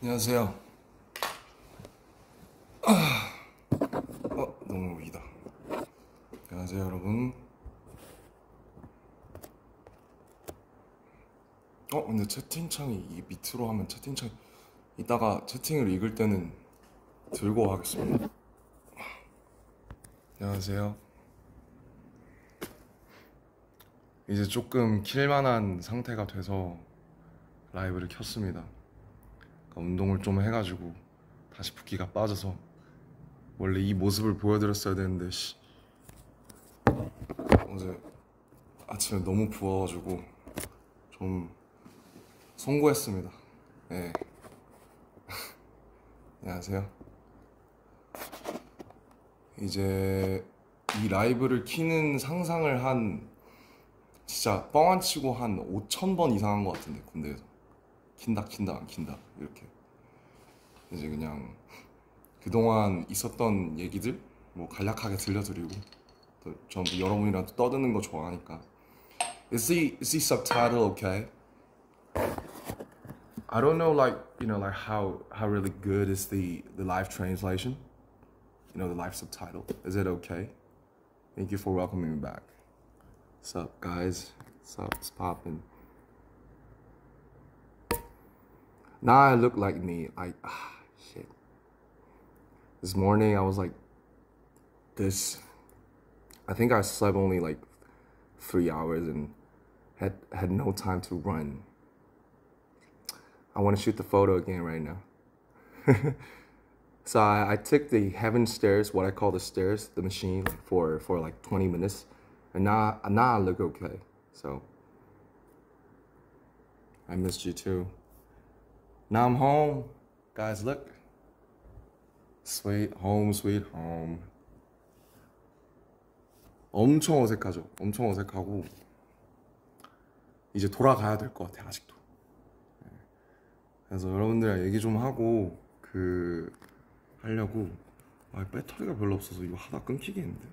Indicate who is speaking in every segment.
Speaker 1: 안녕하세요. 너무 위다. 안녕하세요, 여러분. 근데 채팅창이 이 밑으로 하면 채팅창 이따가 채팅을 읽을 때는 들고 하겠습니다. 안녕하세요. 이제 조금 킬만한 상태가 돼서 라이브를 켰습니다. 그러니까 운동을 좀 해가지고 다시 붓기가 빠져서 원래 이 모습을 보여드렸어야 되는데 어제 아침에 너무 부어가지고 좀 송구했습니다. 네. 안녕하세요. 이제 이 라이브를 키는 상상을 진짜 뻥 안 치고 한 5,000번 이상 한 것 같은데, 군대에서 킨다 안 킨다 이렇게. 이제 그냥 그동안 있었던 얘기들 뭐 간략하게 들려드리고, 또 전부 여러분이랑 또 떠드는 거 좋아하니까. Is the subtitle okay? I don't know, like, like how really good is the live translation? The live subtitle. Is it okay? Thank you for welcoming me back. What's up, guys? What's up? It's poppin'. Now I look like me. Shit. This morning I was like this. I think I slept only like 3 hours and had no time to run. I want to shoot the photo again right now. So I took the heaven stairs, what I call the stairs, the machine, for like 20 minutes, and now I look okay. So I missed you too. Now I'm home, guys. Look, sweet home, sweet home. 엄청 어색하죠. 엄청 어색하고 이제 돌아가야 될 것 같아 아직도. 그래서 여러분들이랑 얘기 좀 하고 하려고. 배터리가 별로 없어서 이거 하다 끊기겠는데.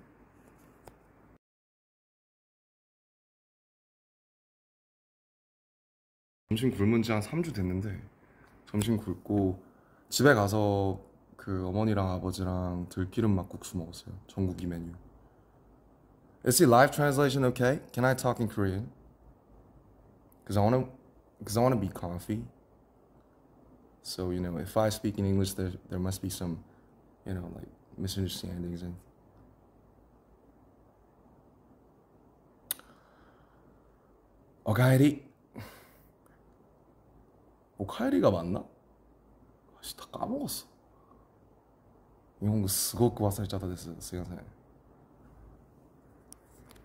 Speaker 1: 점심 굶은 지 한 3주 됐는데 점심 굶고 집에 가서 어머니랑 아버지랑 들기름 막국수 먹었어요. 전국이 메뉴. Is the live translation okay? Can I talk in Korean? Cause I wanna be comfy. So if I speak in English, there must be some, like misunderstandings and. 오카에리. 오카에리가 맞나? 다 까먹었어. 일본어すごく忘れちゃったです。すいません.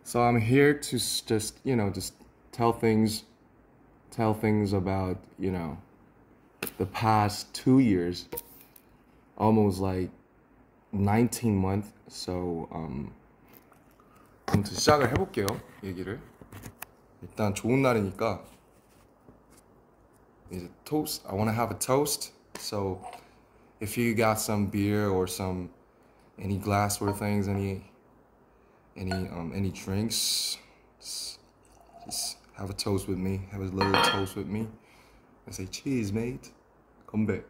Speaker 1: So I'm here to just tell things about the past 2 years, almost like 19 months. So 아무튼 시작을 해볼게요. 얘기를. 일단 좋은 날이니까 이제 toast. I want to have a toast. So if you got some beer or any glassware things, any drinks, just have a toast with me. Have a little toast with me. I say cheers, mate. 건배.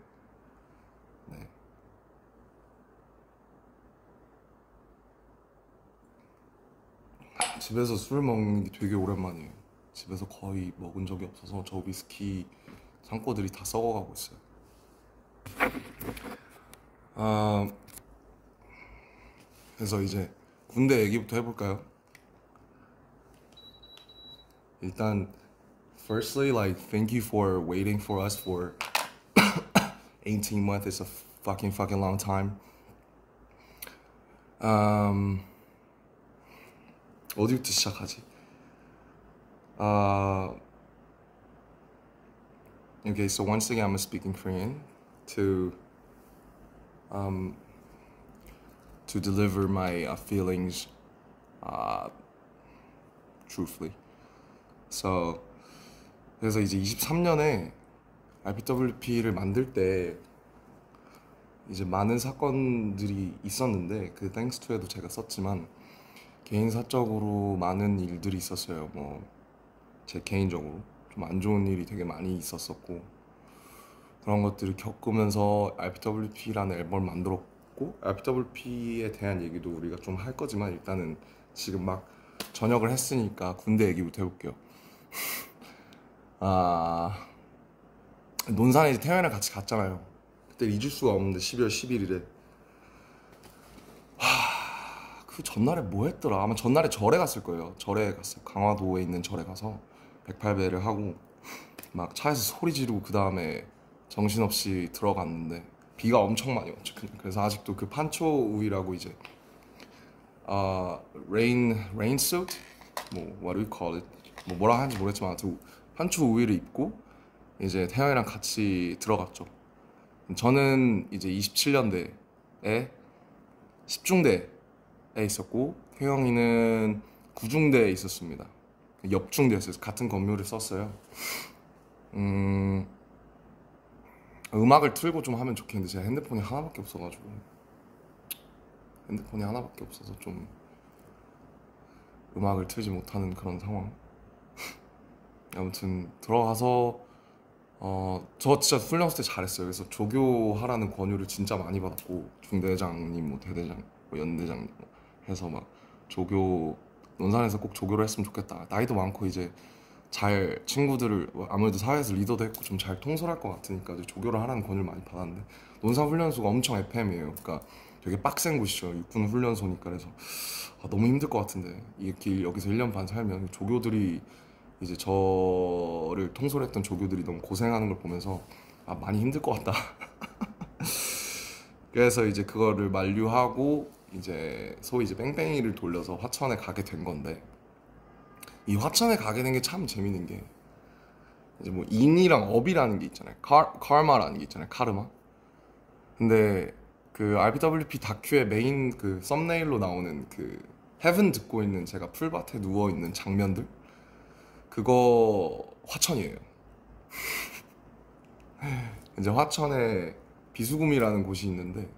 Speaker 1: 네. 집에서 술 먹는 게 되게 오랜만이에요. 집에서 거의 먹은 적이 없어서 저 위스키 창고들이 다 썩어가고 있어요. 그래서 이제 군대 얘기부터 해볼까요? 일단 firstly, like, thank you for waiting for us for 18 months. It's a fucking long time. 어디부터 시작하지? Okay, so once again, I'm speaking Korean to deliver my feelings truthfully. So 그래서 이제 23년에 RPWP를 만들 때 이제 많은 사건들이 있었는데 thanks to에도 제가 썼지만 개인 사적으로 많은 일들이 있었어요. 뭐 제 개인적으로 좀 안 좋은 일이 되게 많이 있었었고, 그런 것들을 겪으면서 RPWP라는 앨범을 만들었고, RPWP에 대한 얘기도 우리가 좀 할 거지만 일단은 지금 막 전역을 했으니까 군대 얘기부터 해볼게요. 아, 논산에 이제 태연이랑 같이 갔잖아요. 그때 잊을 수가 없는데 12월 11일에 그 전날에 뭐 했더라? 아마 전날에 절에 갔을 거예요. 절에 갔어요. 강화도에 있는 절에 가서 108배를 하고 막 차에서 소리 지르고 그 다음에 정신없이 들어갔는데 비가 엄청 많이 왔죠. 그래서 아직도 그 판초 우위라고 이제 rain suit 뭐 what do you call it 뭐 뭐라 하는지 모르겠지만 아무튼 판초 우위를 입고 이제 태양이랑 같이 들어갔죠. 저는 이제 27년대에 10중대에 있었고 태영이는 9중대에 있었습니다. 옆중대였어요. 같은 건물을 썼어요. 음악을 틀고 좀 하면 좋겠는데 제가 핸드폰이 하나밖에 없어가지고 좀 음악을 틀지 못하는 그런 상황. 아무튼 들어가서 저 진짜 훈련 때 잘했어요. 그래서 조교하라는 권유를 진짜 많이 받았고 중대장님, 뭐 대대장, 뭐 연대장님 해서 막 조교 논산에서 꼭 조교를 했으면 좋겠다. 나이도 많고 이제 잘 친구들을 아무래도 사회에서 리더도 했고 좀 잘 통솔할 것 같으니까 이제 조교를 하라는 권유를 많이 받았는데 논산 훈련소가 엄청 FM이에요. 그러니까 되게 빡센 곳이죠. 육군 훈련소니까. 그래서 너무 힘들 것 같은데 이렇게 여기서 1년 반 살면 조교들이 이제 저를 통솔했던 조교들이 너무 고생하는 걸 보면서 많이 힘들 것 같다. 그래서 이제 그거를 만류하고 이제 소위 이제 뺑뺑이를 돌려서 화천에 가게 된 건데 이 화천에 가게 된 게 참 재밌는 게 이제 뭐 인이랑 업이라는 게 있잖아요. 카르마라는 게 있잖아요. 카르마. 근데 그 RPWP 다큐의 메인 그 썸네일로 나오는 그 헤븐 듣고 있는 제가 풀밭에 누워 있는 장면들 그거 화천이에요. 이제 화천에 비수금이라는 곳이 있는데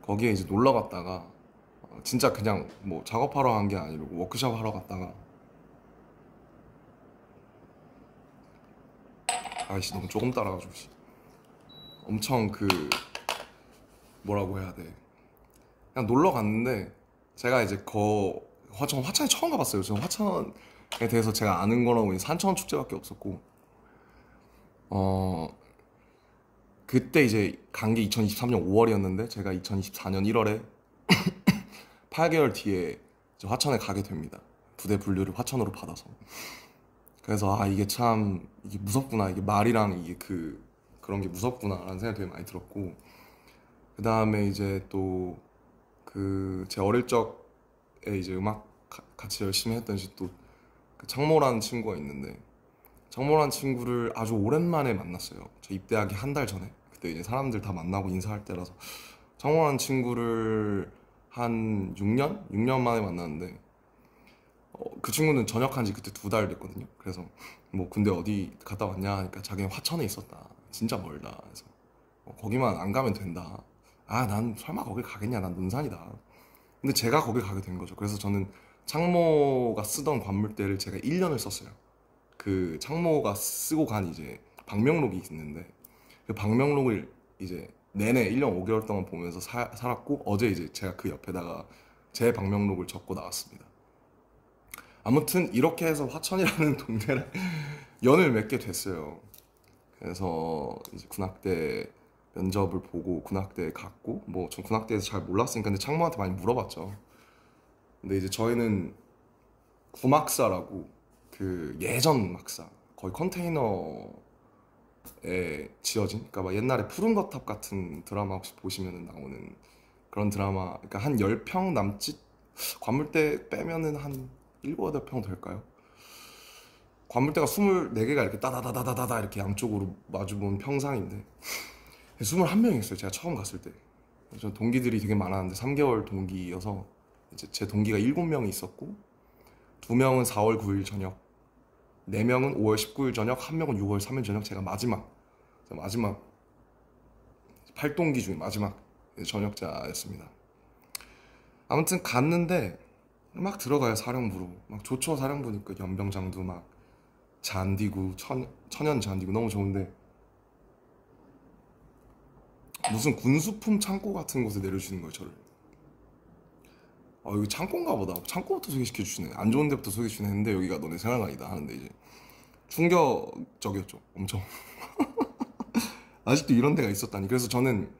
Speaker 1: 거기에 이제 놀러 갔다가 진짜 그냥 뭐 작업하러 간 게 아니고 워크숍 하러 갔다가 아이씨 너무 조금 따라가지고 엄청 그 뭐라고 해야 돼 그냥 놀러 갔는데 제가 이제 화천에 처음 가봤어요. 저는 화천에 대해서 제가 아는 거라고 산천 축제밖에 없었고 그때 이제 간 게 2023년 5월이었는데 제가 2024년 1월에 8개월 뒤에 이제 화천에 가게 됩니다. 부대 분류를 화천으로 받아서. 그래서 이게 참 이게 무섭구나. 이게 말이랑 이게 그런 게 무섭구나라는 생각이 되게 많이 들었고 그 다음에 이제 또 제 어릴 적에 이제 음악 같이 열심히 했던 또 그 창모라는 친구가 있는데 창모라는 친구를 아주 오랜만에 만났어요. 저 입대하기 한 달 전에. 그때 이제 사람들 다 만나고 인사할 때라서 창모라는 친구를 한 6년 만에 만났는데 그 친구는 전역한 지 그때 2달 됐거든요. 그래서 뭐 군대 어디 갔다 왔냐 하니까 자기는 화천에 있었다. 진짜 멀다. 그래서 거기만 안 가면 된다. 난 설마 거길 가겠냐. 난 논산이다. 근데 제가 거길 가게 된 거죠. 그래서 저는 창모가 쓰던 관물대를 제가 1년을 썼어요. 그 창모가 쓰고 간 이제 방명록이 있는데 그 방명록을 이제 내내 1년 5개월 동안 보면서 살았고 어제 이제 제가 그 옆에다가 제 방명록을 적고 나왔습니다. 아무튼 이렇게 해서 화천이라는 동네를 연을 맺게 됐어요. 그래서 이제 군악대 면접을 보고 군악대에 갔고 뭐 전 군악대에서 잘 몰랐으니까 근데 창모한테 많이 물어봤죠. 근데 이제 저희는 구막사라고 그 예전 막사 거의 컨테이너에 지어진 그러니까 막 옛날에 푸른 거탑 같은 드라마 혹시 보시면 나오는 그런 드라마 그러니까 한 10평 남짓 관물대 빼면은 한 7, 8평 될까요? 관물대가 24개가 이렇게 따다다다다다 이렇게 양쪽으로 마주본 평상인데 21명이 있어요. 제가 처음 갔을 때. 저 동기들이 되게 많았는데 3개월 동기여서 이제 제 동기가 7명이 있었고 2명은 4월 9일 저녁 4명은 5월 19일 저녁 1명은 6월 3일 저녁 제가 마지막 8동기 중에 마지막 저녁자였습니다. 아무튼 갔는데 막 들어가요. 사령부로 막 좋죠. 사령부니까 연병장도 막 잔디고 천연 잔디고 너무 좋은데 무슨 군수품 창고 같은 곳에 내려주시는 거예요, 저를. 여기 창고인가 보다. 창고부터 소개시켜 주시네. 안 좋은 데부터 소개해 주시네 했는데 여기가 너네 생활관이다 하는데 이제 충격적이었죠. 엄청. 아직도 이런 데가 있었다니. 그래서 저는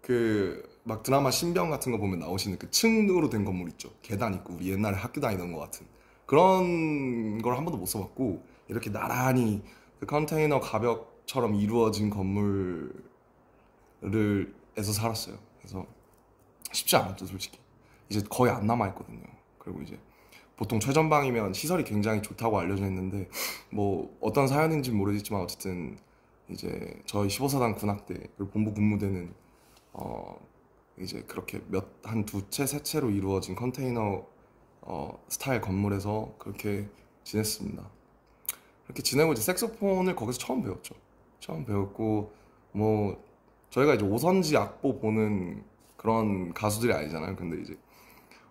Speaker 1: 그 막 드라마 신병 같은 거 보면 나오시는 그 층으로 된 건물 있죠. 계단 있고 우리 옛날에 학교 다니던 것 같은 그런 걸 한 번도 못 써봤고, 이렇게 나란히 그 컨테이너 가벽처럼 이루어진 건물을 에서 살았어요. 그래서 쉽지 않았죠, 솔직히. 이제 거의 안 남아 있거든요. 그리고 이제 보통 최전방이면 시설이 굉장히 좋다고 알려져 있는데, 뭐 어떤 사연인지 모르겠지만 어쨌든 이제 저희 15사단 군악대 그리고 본부 군무대는 이제 그렇게 한 두 채, 세 채로 이루어진 컨테이너 스타일 건물에서 그렇게 지냈습니다. 그렇게 지내고 이제 색소폰을 거기서 처음 배웠죠. 처음 배웠고, 뭐 저희가 이제 오선지 악보 보는 그런 가수들이 아니잖아요. 근데 이제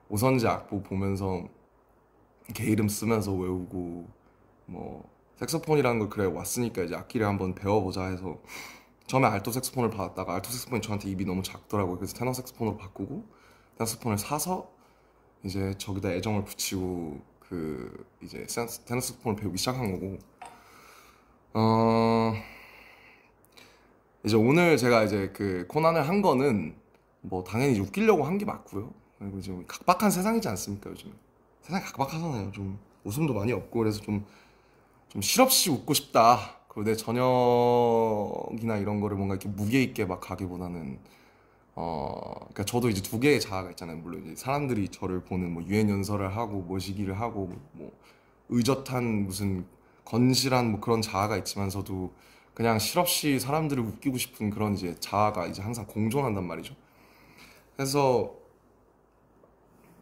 Speaker 1: 오선지 악보 보면서 개 이름 쓰면서 외우고, 뭐 색소폰이라는 걸 그래 왔으니까 이제 악기를 한번 배워보자 해서 처음에 알토 색소폰을 받았다가 알토 색소폰이 저한테 입이 너무 작더라고요. 그래서 테너 색소폰으로 바꾸고 테너 색소폰을 사서 이제 저기다 애정을 붙이고 그 이제 테너 색소폰을 배우기 시작한 거고, 어 이제 오늘 제가 이제 그 코난을 한 거는 뭐 당연히 이제 웃기려고 한 게 맞고요. 그리고 이제 각박한 세상이지 않습니까, 요즘. 세상이 각박하잖아요. 좀 웃음도 많이 없고. 그래서 좀 실없이 웃고 싶다. 그리고 내 저녁이나 이런 거를 뭔가 이렇게 무게 있게 막 가기보다는 그러니까 저도 이제 두 개의 자아가 있잖아요. 물론 이제 사람들이 저를 보는 뭐 유엔 연설을 하고 모시기를 하고 뭐 의젓한 무슨 건실한 뭐 그런 자아가 있지만서도 그냥 실없이 사람들을 웃기고 싶은 그런 이제 자아가 이제 항상 공존한단 말이죠. 그래서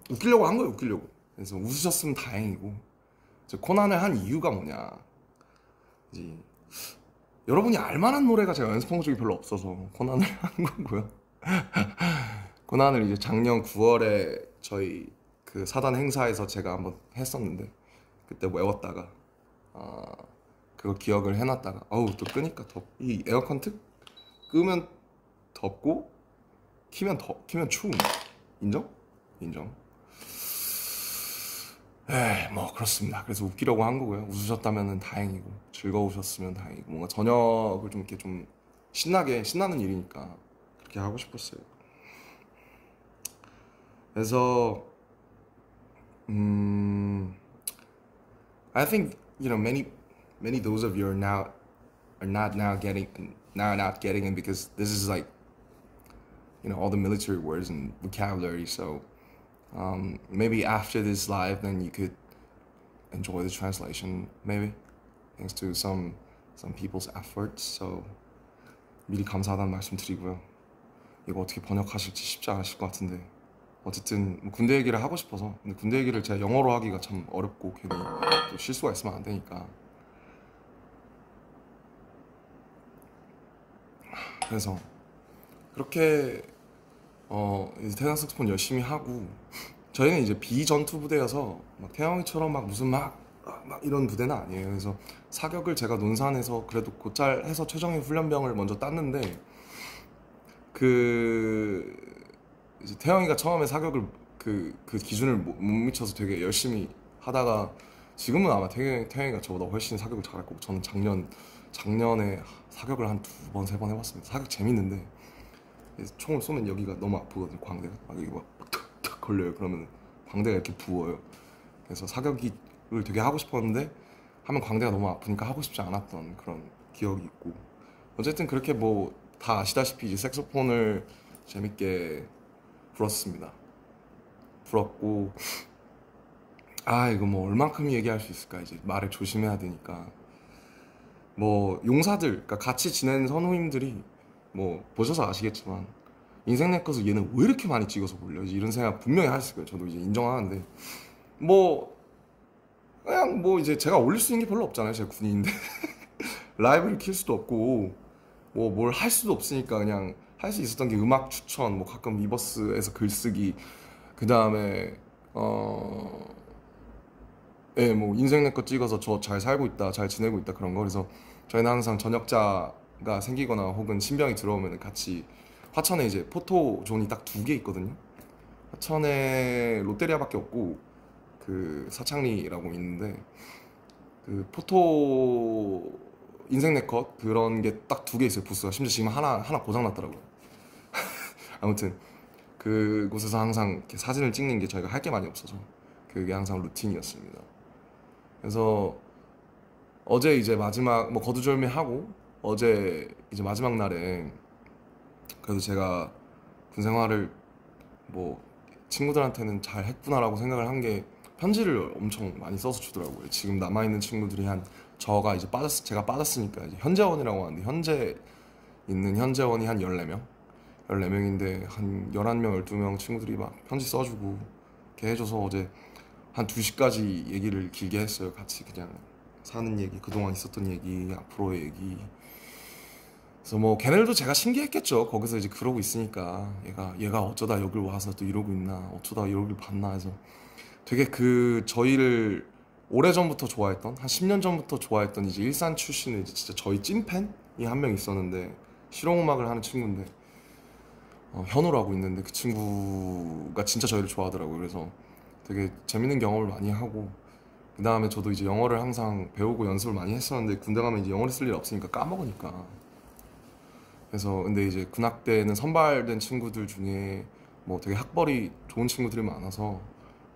Speaker 1: 웃기려고 한 거예요, 웃기려고. 그래서 웃으셨으면 다행이고, 이제 코난을 한 이유가 뭐냐. 이제 여러분이 알만한 노래가 제가 연습한 적이 별로 없어서 코난을 한 거고요. 코난을 이제 작년 9월에 저희 그 사단 행사에서 제가 한번 했었는데, 그때 외웠다가 그거 기억을 해놨다가 또 끄니까 이 에어컨 끄면 덥고 키면 추운. 인정? 인정. 뭐 그렇습니다. 그래서 웃기려고 한 거고요. 웃으셨다면 다행이고 즐거우셨으면 다행이고, 뭔가 저녁을 좀 이렇게 좀 신나는 일이니까 그렇게 하고 싶었어요. 그래서 I think many those of you are not not getting it, because this is like all the military words and vocabulary. So maybe after this live, then you could enjoy the translation, maybe thanks to some people's efforts. So 미리 감사하다는 말씀 드리고요. 이거 어떻게 번역하실지 쉽지 않으실 것 같은데, 어쨌든 뭐 군대 얘기를 하고 싶어서. 근데 군대 얘기를 제가 영어로 하기가 참 어렵고 괜히 또 실수가 있으면 안 되니까. 그래서 그렇게 이제 태양 색소폰 열심히 하고, 저희는 이제 비전투 부대여서 막 태양이처럼 막 무슨 막 이런 부대는 아니에요. 그래서 사격을 제가 논산에서 그래도 곧잘 해서 최정예 훈련병을 먼저 땄는데, 그 이제 태영이가 처음에 사격을 그 기준을 못 미쳐서 되게 열심히 하다가 지금은 아마 태영이가 저보다 훨씬 사격을 잘할 거고, 저는 작년에 사격을 한 2번, 3번 해봤습니다. 사격 재밌는데 총을 쏘면 여기가 너무 아프거든요. 광대가 여기 막 탁탁 걸려요. 그러면 광대가 이렇게 부어요. 그래서 사격을 되게 하고 싶었는데 하면 광대가 너무 아프니까 하고 싶지 않았던 그런 기억이 있고, 어쨌든 그렇게 뭐 다 아시다시피 이제 색소폰을 재밌게 불었습니다. 불었고, 이거 뭐 얼만큼 얘기할 수 있을까. 이제 말을 조심해야 되니까. 뭐 용사들, 그러니까 같이 지낸 선우님들이 뭐 보셔서 아시겠지만 인생 내 것을 얘는 왜 이렇게 많이 찍어서 올려, 이런 생각 분명히 하실 거예요. 저도 이제 인정하는데, 뭐 그냥 뭐 이제 제가 올릴 수 있는 게 별로 없잖아요. 제가 군인인데 라이브를 킬 수도 없고 뭐 뭘 할 수도 없으니까 그냥 할 수 있었던 게 음악 추천, 뭐 가끔 위버스에서 글쓰기, 그 다음에 뭐 인생 내 것 찍어서 저 잘 살고 있다, 잘 지내고 있다, 그런 거. 그래서 저희는 항상 전역자가 생기거나 혹은 신병이 들어오면 같이 화천에 이제 포토존이 딱 2개 있거든요. 화천에 롯데리아밖에 없고 그 사창리라고 있는데 그 포토 인생 네컷 그런 게 딱 2개 있어요. 부스가. 심지어 지금 하나 고장 났더라고요. 아무튼 그곳에서 항상 이렇게 사진을 찍는 게 저희가 할 게 많이 없어서 그게 항상 루틴이었습니다. 그래서 어제 이제 마지막 뭐 거두절미하고 어제 이제 마지막 날에 그래도 제가 군 생활을 뭐 친구들한테는 잘 했구나라고 생각을 한 게 편지를 엄청 많이 써서 주더라고요. 지금 남아있는 친구들이 한 제가 빠졌으니까 이제 현재원이라고 하는데 현재 있는 현재원이 한 14명? 14명인데 한 11명, 12명 친구들이 막 편지 써주고 이렇게 해줘서 어제 한 2시까지 얘기를 길게 했어요. 같이 그냥 사는 얘기, 그동안 있었던 얘기, 앞으로의 얘기. 그래서 뭐 걔네들도 제가 신기했겠죠. 거기서 이제 그러고 있으니까 얘가 어쩌다 여길 와서 또 이러고 있나, 어쩌다 여길 봤나 해서 되게 그 저희를 오래전부터 좋아했던 한 10년 전부터 좋아했던 이제 일산 출신의 이제 진짜 저희 찐팬이 한 명 있었는데 실용음악을 하는 친구인데 현우라고 있는데 그 친구가 진짜 저희를 좋아하더라고요. 그래서 되게 재밌는 경험을 많이 하고 그 다음에 저도 이제 영어를 항상 배우고 연습을 많이 했었는데 군대 가면 이제 영어를 쓸 일 없으니까 까먹으니까 그래서 근데 이제 군악대는 선발된 친구들 중에 뭐 되게 학벌이 좋은 친구들이 많아서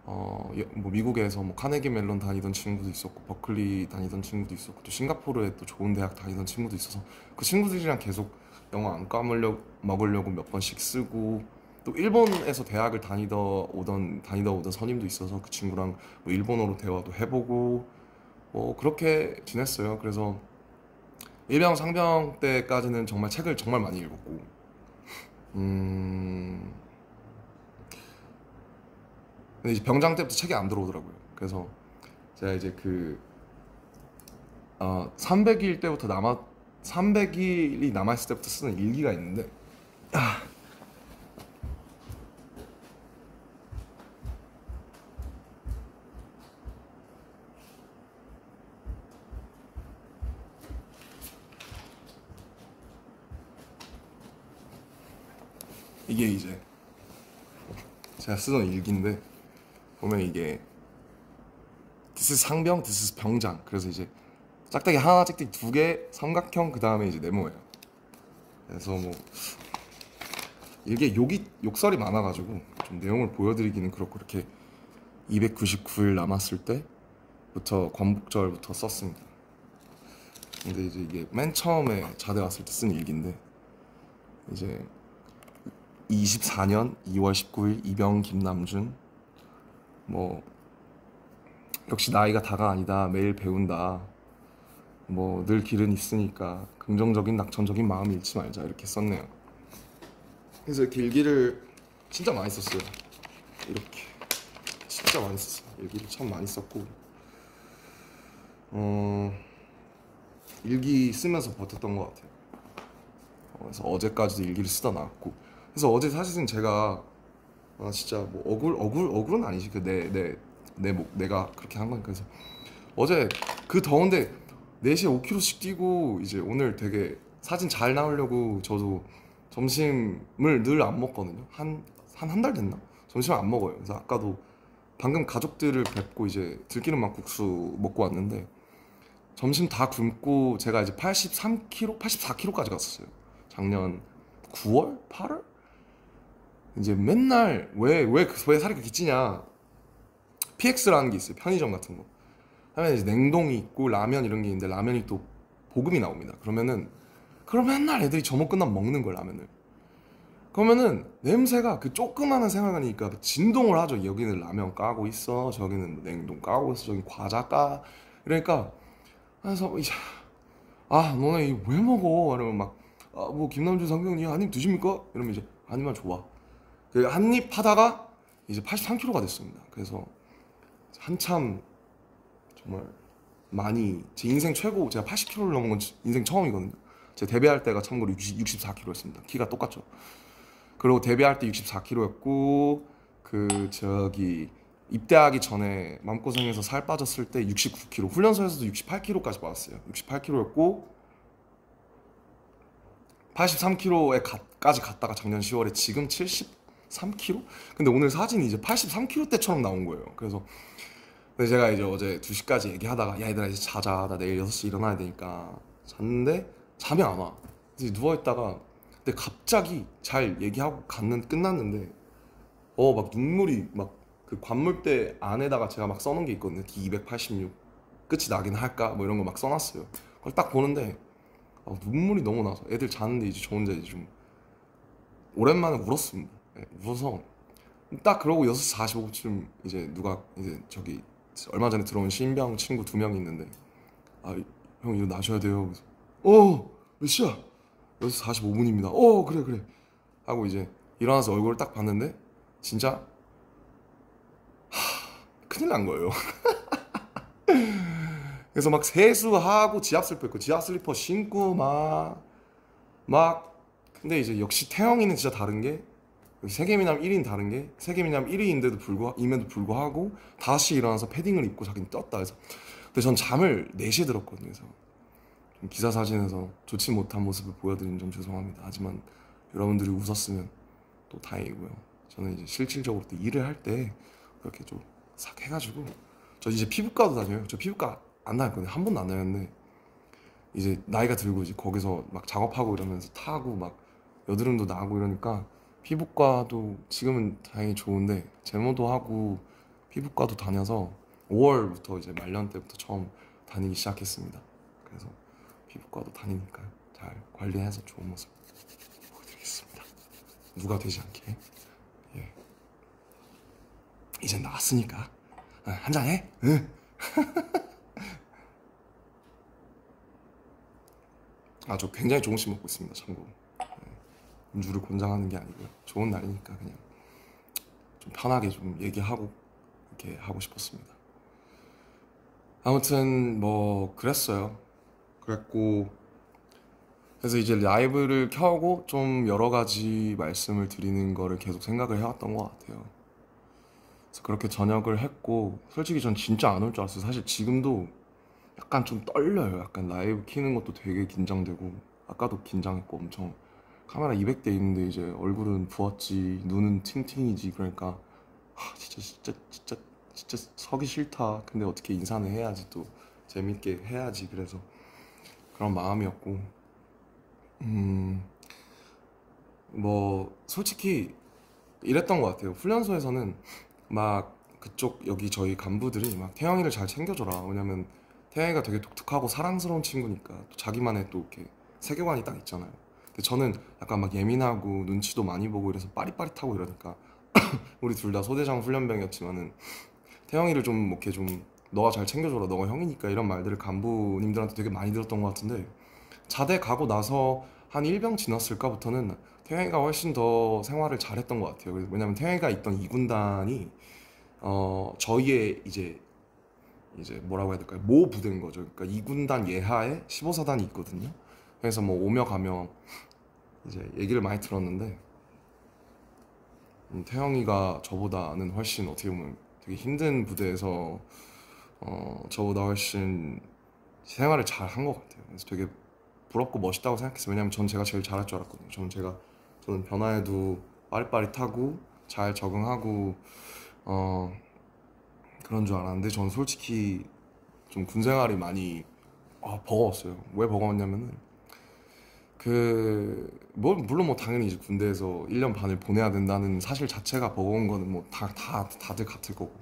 Speaker 1: 뭐 미국에서 뭐 카네기 멜론 다니던 친구도 있었고 버클리 다니던 친구도 있었고 또 싱가포르에 또 좋은 대학 다니던 친구도 있어서 그 친구들이랑 계속 영어 안 까먹으려고 몇 번씩 쓰고 또 일본에서 대학을 다니다 오던 선임도 있어서 그 친구랑 뭐 일본어로 대화도 해보고 뭐 그렇게 지냈어요. 그래서 일병 상병 때까지는 정말 책을 정말 많이 읽었고 근데 이제 병장 때부터 책이 안 들어오더라고요. 그래서 제가 이제 300일 때부터 300일이 남아있을 때부터 쓰는 일기가 있는데 이게 이제 제가 쓰던 일기인데 보면 이게 This is 상병, This is 병장. 그래서 이제 짝대기 하나, 짝대기 2개, 삼각형, 그 다음에 이제 네모예요. 그래서 뭐 이게 욕설이 많아가지고 좀 내용을 보여드리기는 그렇고 이렇게 299일 남았을 때부터 광복절부터 썼습니다. 근데 이제 이게 맨 처음에 자대 왔을 때 쓴 일기인데 이제 24년 2월 19일 이병 김남준 뭐 역시 나이가 다가 아니다 매일 배운다 뭐 늘 길은 있으니까 긍정적인 낙천적인 마음 잃지 말자 이렇게 썼네요. 그래서 이렇게 일기를 진짜 많이 썼어요. 이렇게 진짜 많이 썼어요. 일기를 참 많이 썼고 일기 쓰면서 버텼던 것 같아요. 그래서 어제까지도 일기를 쓰다 나왔고 그래서 어제 사실은 제가 진짜 뭐 억울은 아니지 내가 그렇게 한 거니까 그래서 어제 그 더운데 4시에 5km씩 뛰고 이제 오늘 되게 사진 잘 나오려고 저도 점심을 늘 안 먹거든요. 한 달 됐나? 점심을 안 먹어요. 그래서 아까도 방금 가족들을 뵙고 이제 들기름 막국수 먹고 왔는데 점심 다 굶고 제가 이제 83kg, 84kg까지 갔었어요. 작년 9월? 8월? 이제 맨날 왜 살이 그렇게 찌냐 PX라는 게 있어요. 편의점 같은 거 하면 이제 냉동이 있고 라면 이런 게 있는데 라면이 또 볶음이 나옵니다. 그러면 맨날 애들이 점심 끝나면 먹는 거예요. 라면을 그러면은 냄새가 그 조그마한 생활관이니까 진동을 하죠. 여기는 라면 까고 있어 저기는 냉동 까고 있어 저기 과자 까 이러니까 그래서 이제 너네 이거 왜 먹어? 이러면 막 뭐 김남준 상병님 한 입 드십니까? 이러면 이제 아니면 좋아. 한 입 하다가 이제 83kg가 됐습니다. 그래서 한참 정말 많이 제 인생 최고 제가 80kg를 넘은 건 인생 처음이거든요. 제가 데뷔할 때가 참고로 64kg였습니다. 키가 똑같죠. 그리고 데뷔할 때 64kg였고 입대하기 전에 마음고생해서 살 빠졌을 때 69kg 훈련소에서도 68kg까지 빠졌어요. 68kg였고 83kg까지 갔다가 작년 10월에 지금 73kg? 근데 오늘 사진이 이제 83kg대처럼 나온 거예요. 그래서 근데 제가 이제 어제 2시까지 얘기하다가 야 얘들아 이제 자자 나 내일 6시 일어나야 되니까 잤는데 잠이 안 와. 그래서 누워있다가 근데 갑자기 잘 얘기하고 끝났는데 막 눈물이 막 그 관물대 안에다가 제가 막 써놓은 게 있거든요. D286 끝이 나긴 할까 뭐 이런 거 막 써놨어요. 그걸 딱 보는데 눈물이 너무 나서 애들 자는데 이제 저 혼자 이제 좀 오랜만에 울었습니다. 네, 울어서 딱 그러고 6시 45분쯤 이제 누가 이제 저기 얼마 전에 들어온 신병 친구 2명이 있는데 형 일어나셔야 돼요. 그래서 몇 시야? 6시 45분입니다. 그래 그래 하고 이제 일어나서 얼굴을 딱 봤는데 진짜 큰일 난 거예요. 그래서 막 세수하고 지압 슬리퍼 입고 지압 슬리퍼 신고 막 근데 이제 역시 태영이는 진짜 다른 게 세계미남 1위는 다른 게 세계미남 1위임에도 불구하고 다시 일어나서 패딩을 입고 자기는 떴다. 그래서 근데 전 잠을 4시에 들었거든요. 그래서 좀 기사 사진에서 좋지 못한 모습을 보여드린 점 죄송합니다. 하지만 여러분들이 웃었으면 또 다행이고요. 저는 이제 실질적으로 또 일을 할 때 그렇게 좀 싹 해가지고 저 이제 피부과도 다녀요. 저 피부과 안 다녔거든요. 한 번도 안 다녔는데 이제 나이가 들고 이제 거기서 막 작업하고 이러면서 타고 막 여드름도 나고 이러니까 피부과도 지금은 다행히 좋은데 제모도 하고 피부과도 다녀서 5월부터 이제 말년 때부터 처음 다니기 시작했습니다. 그래서 피부과도 다니니까 잘 관리해서 좋은 모습 보여드리겠습니다. 누가 되지 않게. 예. 이제 나왔으니까 한잔 해. 응. 저 굉장히 조금씩 먹고 있습니다. 참고로. 음주를 권장하는 게 아니고요. 좋은 날이니까 그냥 좀 편하게 좀 얘기하고 이렇게 하고 싶었습니다. 아무튼 뭐 그랬어요. 그랬고 그래서 이제 라이브를 켜고 좀 여러 가지 말씀을 드리는 거를 계속 생각을 해왔던 것 같아요. 그래서 그렇게 저녁을 했고 솔직히 전 진짜 안 올 줄 알았어요. 사실 지금도 약간 좀 떨려요. 약간 라이브 키는 것도 되게 긴장되고 아까도 긴장했고 엄청 카메라 200대 있는데 이제 얼굴은 부었지 눈은 팅팅이지. 그러니까 진짜 서기 싫다. 근데 어떻게 인사는 해야지 또 재밌게 해야지. 그래서 그런 마음이었고 뭐 솔직히 이랬던 것 같아요. 훈련소에서는 막 그쪽 여기 저희 간부들이 막 태영이를 잘 챙겨줘라. 왜냐면 태영이가 되게 독특하고 사랑스러운 친구니까 또 자기만의 또 이렇게 세계관이 딱 있잖아요. 근데 저는 약간 막 예민하고 눈치도 많이 보고 이래서 빠릿빠릿하고 이러니까 우리 둘 다 소대장 훈련병이었지만은 태영이를 좀 이렇게 좀 너가 잘 챙겨줘라. 너가 형이니까 이런 말들을 간부님들한테 되게 많이 들었던 것 같은데 자대 가고 나서 한 1병 지났을까부터는 태영이가 훨씬 더 생활을 잘했던 것 같아요. 왜냐면 태영이가 있던 2군단이 저희의 이제 뭐라고 해야 될까요? 모 부대인 거죠. 그러니까 2군단 예하에 15사단이 있거든요. 그래서 뭐 오며 가며 이제 얘기를 많이 들었는데 태영이가 저보다는 훨씬 어떻게 보면 되게 힘든 부대에서 저보다 훨씬 생활을 잘 한 것 같아요. 그래서 되게 부럽고 멋있다고 생각했어요. 왜냐면 전 제가 제일 잘할 줄 알았거든요. 저는 변화에도 빠릿빠릿하고 잘 적응하고 그런 줄 알았는데 저는 솔직히 좀 군생활이 많이 버거웠어요. 왜 버거웠냐면은 물론 뭐 당연히 이제 군대에서 1년 반을 보내야 된다는 사실 자체가 버거운 거는 뭐 다들 같을 거고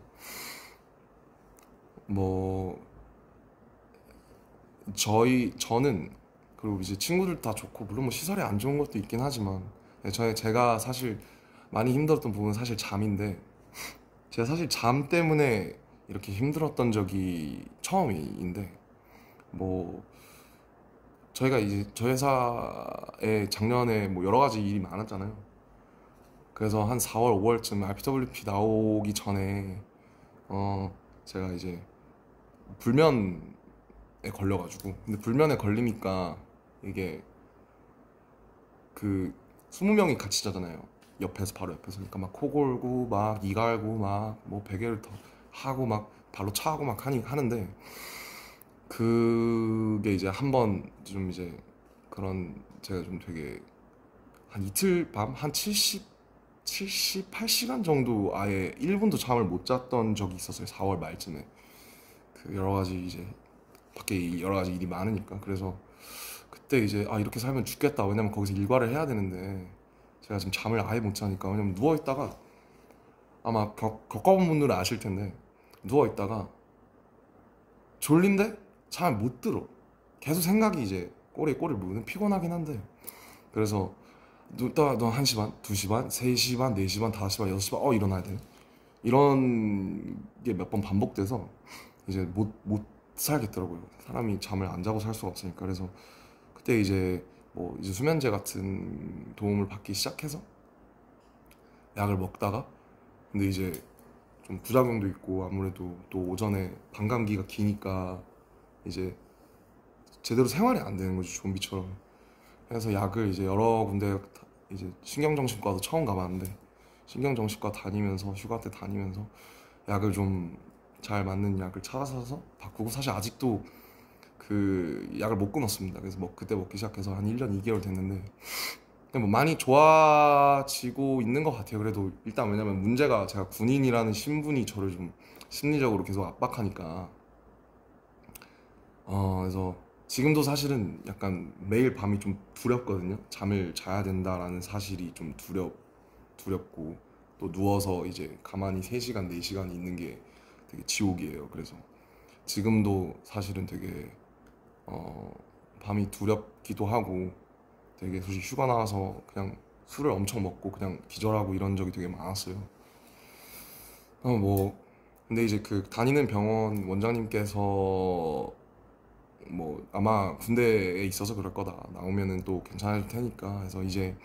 Speaker 1: 뭐 저는 그리고 이제 친구들 다 좋고 물론 뭐 시설이 안 좋은 것도 있긴 하지만 제가 사실 많이 힘들었던 부분은 사실 잠인데 제가 사실 잠 때문에 이렇게 힘들었던 적이 처음인데 뭐 저희가 이제 저희 회사에 작년에 뭐 여러 가지 일이 많았잖아요. 그래서 한 4월, 5월쯤 RPWP 나오기 전에 제가 이제 불면에 걸려가지고 근데 불면에 걸리니까 이게 그 20명이 같이 자잖아요. 옆에서 바로 옆에서 그러니까 막 코 골고 막 이 갈고 막 뭐 베개를 더 하고 막 발로 차고 막 하는데 그게 이제 한번 좀 이제 그런 제가 좀 되게 한 이틀 밤 한 78시간 정도 아예 1분도 잠을 못 잤던 적이 있었어요. 4월 말쯤에. 그 여러 가지 이제 밖에 여러 가지 일이 많으니까. 그래서 그때 이제 아 이렇게 살면 죽겠다. 왜냐면 거기서 일과를 해야 되는데 제가 지금 잠을 아예 못 자니까. 왜냐면 누워 있다가 아마 겪어본 분들은 아실 텐데 누워 있다가 졸린데 잘 못 들어. 계속 생각이 이제 꼬리에 꼬리를 무는 피곤하긴 한데. 그래서 눕다가 너 1시 반, 2시 반, 3시 반, 4시 반, 5시 반, 6시 반 일어나야 돼. 이런 게 몇 번 반복돼서 이제 못 살겠더라고요. 사람이 잠을 안 자고 살 수가 없으니까. 그래서 그때 이제 뭐 이제 수면제 같은 도움을 받기 시작해서 약을 먹다가 근데 이제 좀 부작용도 있고 아무래도 또 오전에 반감기가 기니까 이제 제대로 생활이 안 되는 거죠. 좀비처럼. 그래서 약을 이제 여러 군데 이제 신경정신과도 처음 가봤는데 신경정신과 다니면서 휴가 때 다니면서 약을 좀 잘 맞는 약을 찾아서 바꾸고 사실 아직도 그 약을 못 끊었습니다. 그래서 뭐 그때 먹기 시작해서 한 1년 2개월 됐는데 뭐 많이 좋아지고 있는 것 같아요. 그래도 일단 왜냐면 문제가 제가 군인이라는 신분이 저를 좀 심리적으로 계속 압박하니까 그래서 지금도 사실은 약간 매일 밤이 좀 두렵거든요. 잠을 자야 된다라는 사실이 좀 두렵고 또 누워서 이제 가만히 3시간, 4시간 있는 게 되게 지옥이에요. 그래서 지금도 사실은 되게 어, 밤이 두렵기도 하고 되게 솔직히 휴가 나와서 그냥 술을 엄청 먹고 그냥 기절하고 이런 적이 되게 많았어요. 뭐 근데 이제 그 다니는 병원 원장님께서 뭐 아마 군대에 있어서 그럴 거다. 나오면은 또 괜찮을 테니까. 해서 이제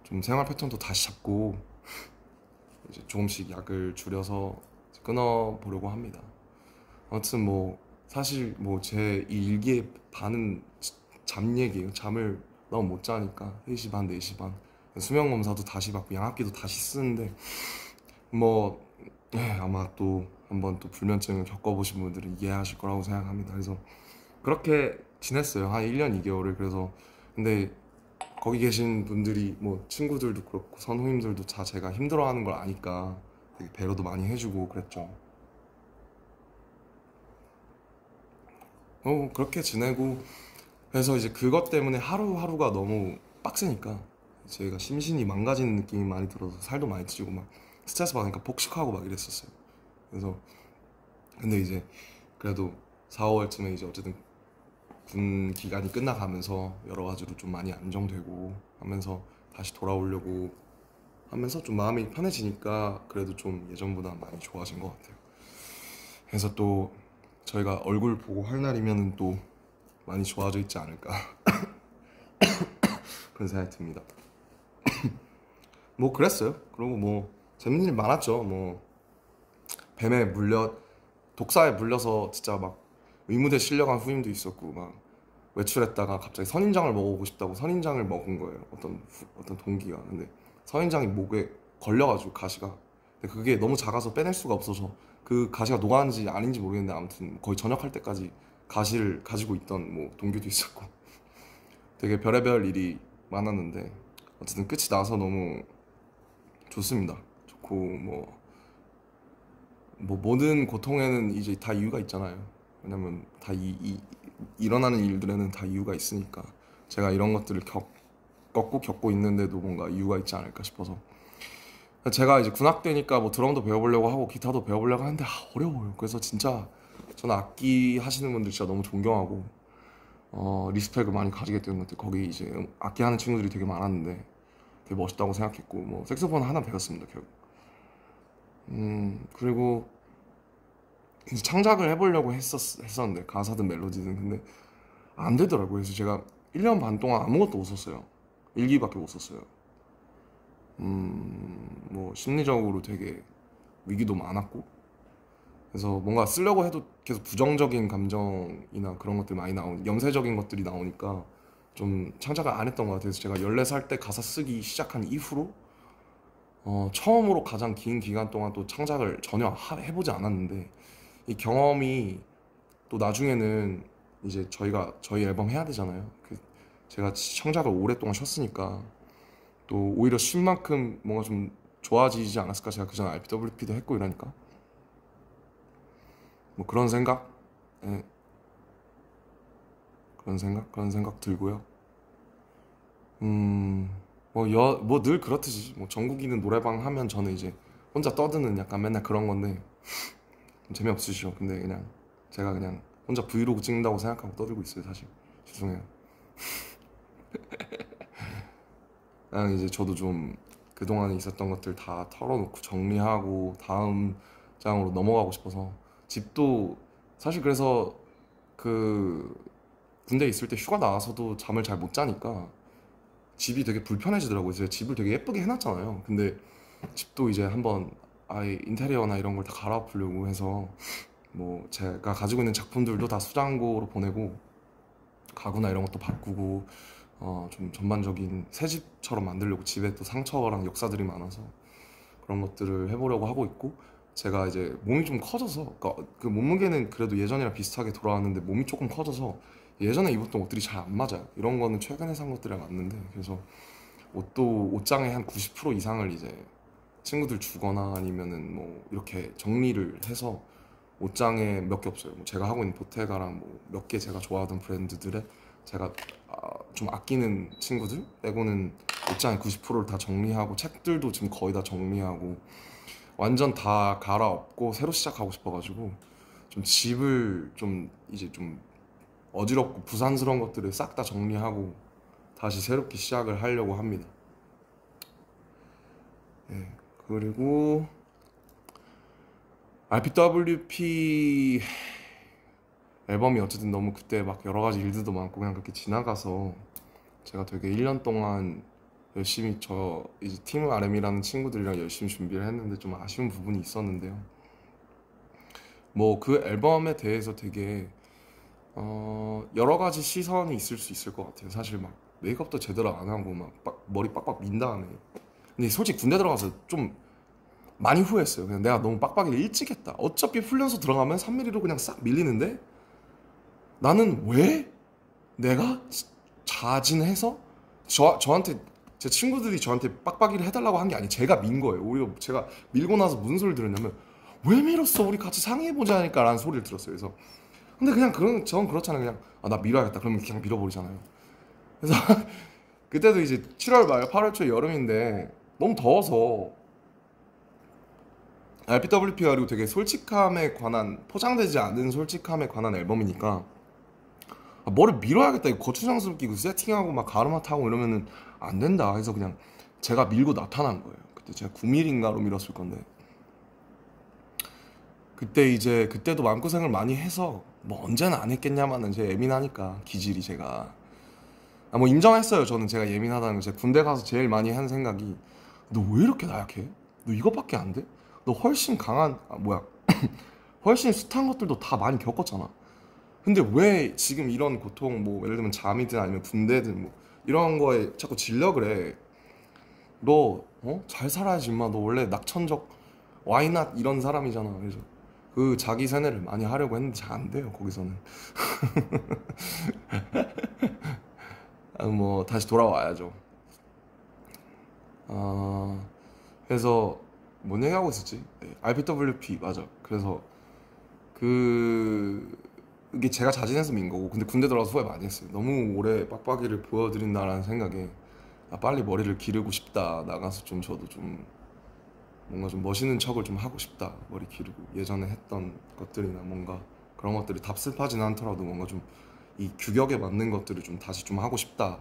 Speaker 1: 좀 생활 패턴도 다시 잡고 이제 조금씩 약을 줄여서 끊어 보려고 합니다. 아무튼 뭐 사실 뭐 제 이 일기의 반은 잠 얘기예요. 잠을 너무 못 자니까 3시 반, 4시 반 수면 검사도 다시 받고 양압기도 다시 쓰는데 뭐 아마 또 한번 또 불면증을 겪어보신 분들은 이해하실 거라고 생각합니다. 그래서 그렇게 지냈어요. 한 1년 2개월을. 그래서 근데 거기 계신 분들이 뭐 친구들도 그렇고 선후임들도 다 제가 힘들어하는 걸 아니까 되게 배려도 많이 해주고 그랬죠. 그렇게 지내고 그래서 이제 그것 때문에 하루하루가 너무 빡세니까 제가 심신이 망가지는 느낌이 많이 들어서 살도 많이 찌고 막 스트레스 받으니까 폭식하고 막 이랬었어요. 그래서 근데 이제 그래도 4월쯤에 이제 어쨌든 군 기간이 끝나가면서 여러 가지로 좀 많이 안정되고 하면서 다시 돌아오려고 하면서 좀 마음이 편해지니까 그래도 좀 예전보다 많이 좋아진 것 같아요. 그래서 또 저희가 얼굴 보고 할 날이면은 또 많이 좋아져 있지 않을까 그런 생각이 듭니다. 뭐 그랬어요. 그리고 뭐 재밌는 일 많았죠. 뭐 뱀에 물려 독사에 물려서 진짜 막 의무대 실려간 후임도 있었고 막 외출했다가 갑자기 선인장을 먹어보고 싶다고 선인장을 먹은 거예요. 어떤 동기가. 근데 선인장이 목에 걸려가지고 가시가. 근데 그게 너무 작아서 빼낼 수가 없어서 그 가시가 녹았는지 아닌지 모르겠는데 아무튼 거의 전역할 때까지 가시를 가지고 있던 뭐 동기도 있었고 되게 별의별 일이 많았는데 어쨌든 끝이 나서 너무 좋습니다. 좋고 뭐 모든 고통에는 이제 다 이유가 있잖아요. 왜냐면 다 일어나는 일들에는 다 이유가 있으니까 제가 이런 것들을 겪고 있는데도 뭔가 이유가 있지 않을까 싶어서 제가 이제 군악대니까 뭐 드럼도 배워보려고 하고 기타도 배워보려고 하는데 어려워요. 그래서 진짜 저는 악기 하시는 분들 진짜 너무 존경하고 리스펙을 많이 가지게 되는 것 같아요. 거기 이제 악기 하는 친구들이 되게 많았는데 되게 멋있다고 생각했고 뭐 색소폰 하나 배웠습니다 결국. 그리고 이제 창작을 해보려고 했었는데 가사든 멜로디든 근데 안 되더라고요. 그래서 제가 1년 반 동안 아무것도 못 썼어요. 일기밖에 못 썼어요. 뭐 심리적으로 되게 위기도 많았고 그래서 뭔가 쓰려고 해도 계속 부정적인 감정이나 그런 것들이 많이 염세적인 것들이 나오니까 좀 창작을 안 했던 것 같아요. 그래서 제가 14살 때 가사 쓰기 시작한 이후로 처음으로 가장 긴 기간 동안 또 창작을 전혀 해보지 않았는데 이 경험이 또 나중에는 이제 저희 앨범 해야 되잖아요. 그 제가 창작을 오랫동안 쉬었으니까 또 오히려 쉰 만큼 뭔가 좀 좋아지지 않았을까. 제가 그전 RPWP도 했고 이러니까 뭐 그런 생각, 예, 그런 생각 들고요. 뭐 늘 그렇듯이 뭐 전국이는 노래방 하면 저는 이제 혼자 떠드는 약간 맨날 그런 건데 좀 재미없으시죠. 근데 그냥 제가 그냥 혼자 브이로그 찍는다고 생각하고 떠들고 있어요, 사실. 죄송해요. 그냥 이제 저도 좀 그동안에 있었던 것들 다 털어놓고 정리하고 다음 장으로 넘어가고 싶어서. 집도 사실 그래서 그 군대 있을 때 휴가 나와서도 잠을 잘 못 자니까 집이 되게 불편해지더라고요. 제가 집을 되게 예쁘게 해놨잖아요. 근데 집도 이제 한번 아예 인테리어나 이런 걸 다 갈아엎으려고 해서 뭐 제가 가지고 있는 작품들도 다 수장고로 보내고 가구나 이런 것도 바꾸고 좀 전반적인 새 집처럼 만들려고. 집에 또 상처랑 역사들이 많아서 그런 것들을 해보려고 하고 있고. 제가 이제 몸이 좀 커져서 그러니까 그 몸무게는 그래도 예전이랑 비슷하게 돌아왔는데 몸이 조금 커져서 예전에 입었던 옷들이 잘 안 맞아요. 이런 거는 최근에 산 것들이랑 맞는데, 그래서 옷도 옷장의 한 90% 이상을 이제 친구들 주거나 아니면은 뭐 이렇게 정리를 해서 옷장에 몇 개 없어요. 뭐 제가 하고 있는 보테가랑 뭐 몇 개 제가 좋아하던 브랜드들에 제가 좀 아끼는 친구들 빼고는 옷장의 90%를 다 정리하고 책들도 지금 거의 다 정리하고 완전 다 갈아엎고 새로 시작하고 싶어가지고 좀 집을 좀 이제 좀 어지럽고 부산스러운 것들을 싹 다 정리하고 다시 새롭게 시작을 하려고 합니다. 예. 그리고 RPWP 앨범이 어쨌든 너무 그때 막 여러 가지 일들도 많고 그냥 그렇게 지나가서 제가 되게 1년 동안 열심히 저 이제 팀 RM이라는 친구들이랑 열심히 준비를 했는데 좀 아쉬운 부분이 있었는데요. 뭐 그 앨범에 대해서 되게 여러 가지 시선이 있을 수 있을 것 같아요. 사실 막 메이크업도 제대로 안 하고 막 머리 빡빡 민 다음에. 근데 솔직히 군대 들어가서 좀 많이 후회했어요. 그냥 내가 너무 빡빡이를 일찍 했다. 어차피 훈련소 들어가면 3mm로 그냥 싹 밀리는데 나는 왜 내가 자진해서 저한테 제 친구들이 저한테 빡빡이를 해달라고 한 게 아니 제가 민 거예요. 오히려 제가 밀고 나서 무슨 소리를 들었냐면 왜 밀었어? 우리 같이 상의해보자 하니까 라는 소리를 들었어요. 그래서 근데 그냥 그런 전 그렇잖아요. 그냥 나 밀어야겠다. 그러면 그냥 밀어버리잖아요. 그래서 그때도 이제 7월 말 8월 초 여름인데 너무 더워서 RPWP가 그리고 되게 솔직함에 관한 포장되지 않은 솔직함에 관한 앨범이니까 뭐를 밀어야겠다. 이거 거추장스럽게 이거 세팅하고 막 가르마 타고 이러면은 안 된다 해서 그냥 제가 밀고 나타난 거예요. 그때 제가 9mm인가로 밀었을 건데 그때 이제 그때도 마음고생을 많이 해서 뭐 언제는 안 했겠냐마는 제 예민하니까 기질이 제가 뭐 인정했어요. 저는 제가 예민하다는 거. 제가 군대 가서 제일 많이 한 생각이 너 왜 이렇게 나약해? 너 이것밖에 안 돼? 너 훨씬 강한 뭐야 훨씬 숱한 것들도 다 많이 겪었잖아. 근데 왜 지금 이런 고통 뭐 예를 들면 잠이든 아니면 군대든 뭐 이런 거에 자꾸 질려 그래. 너 잘 살아야지 임마. 너 원래 낙천적 와이낫 이런 사람이잖아. 그래서 그 자기 세뇌를 많이 하려고 했는데 잘 안 돼요 거기서는. 뭐 다시 돌아와야죠. 그래서 뭔 얘기하고 있었지? 네, RPWP 맞아. 그래서 그 이게 제가 자진해서 민 거고 근데 군대 들어가서 후회 많이 했어요. 너무 오래 빡빡이를 보여드린다라는 생각에 빨리 머리를 기르고 싶다. 나가서 좀 저도 좀 뭔가 좀 멋있는 척을 좀 하고 싶다. 머리 기르고 예전에 했던 것들이나 뭔가 그런 것들이 답습하지는 않더라도 뭔가 좀 이 규격에 맞는 것들을 좀 다시 좀 하고 싶다.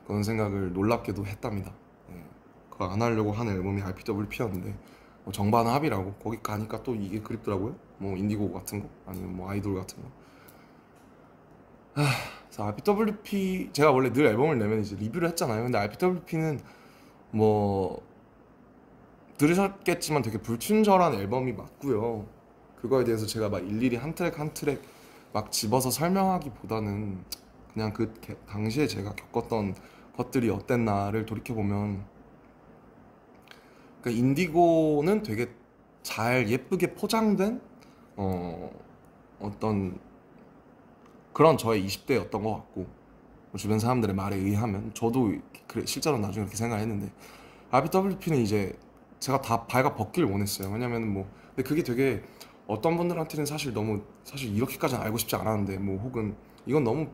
Speaker 1: 그런 생각을 놀랍게도 했답니다. 예, 그거 안 하려고 한 앨범이 RPWP였는데 정반합이라고 거기 가니까 또 이게 그립더라고요. 뭐 인디고 같은 거 아니면 뭐 아이돌 같은 거. 그래서 RPWP 제가 원래 늘 앨범을 내면 이제 리뷰를 했잖아요. 근데 RPWP는 뭐 들으셨겠지만 되게 불친절한 앨범이 맞고요. 그거에 대해서 제가 막 일일이 한 트랙 한 트랙 막 집어서 설명하기보다는 그냥 그 당시에 제가 겪었던 것들이 어땠나를 돌이켜보면 그 인디고는 되게 잘 예쁘게 포장된 어, 어떤 그런 저의 20대였던 것 같고 주변 사람들의 말에 의하면 저도 그래 실제로 나중에 그렇게 생각했는데 RBWP는 이제 제가 다 발가 벗길 원했어요. 왜냐면 뭐 근데 그게 되게 어떤 분들한테는 사실 이렇게까지는 알고 싶지 않았는데 뭐 혹은 이건 너무